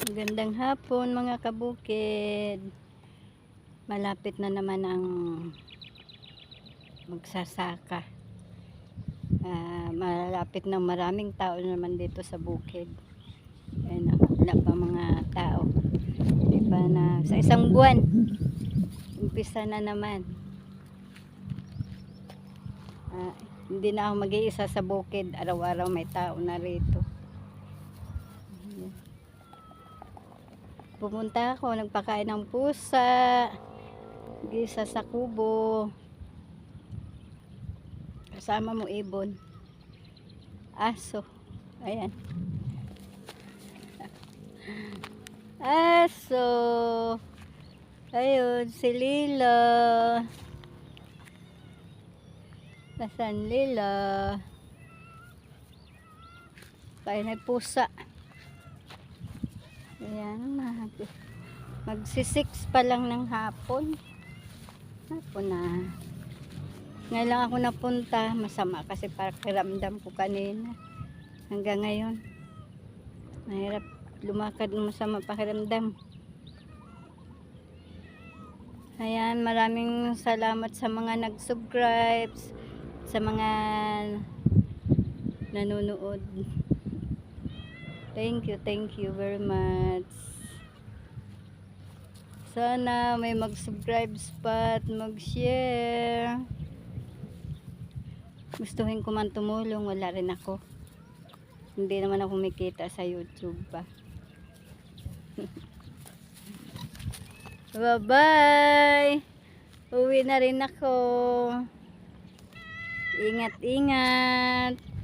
Magandang hapon mga kabukid. Malapit na naman ang magsasaka. Malapit na, maraming tao naman dito sa bukid. Ayun, wala pa mga tao. Di pa na, sa isang buwan, umpisa na naman. Hindi na ako mag-iisa sa bukid. Araw-araw may tao na rito. Pumunta ako, nagpakain ng pusa, gisa sa kubo. Kasama mo ibon. Aso. Ayan. Aso. Ayun, si Lila. Nasaan Lila? Kain ay pusa. Ayan, magsi-6 pa lang ng hapon. Hapon na. Ngayon lang ako napunta. Masama kasi pakiramdam ko kanina. Hanggang ngayon. Mahirap lumakad, masama pakiramdam. Ayan, maraming salamat sa mga nag-subscribe, sa mga nanonood. Thank you very much. Sana may mag-subscribe pa at mag-share. Gustuhin ko man tumulong, wala rin ako. Hindi naman ako kumikita sa YouTube pa. Bye-bye! Uwi na rin ako. Ingat-ingat!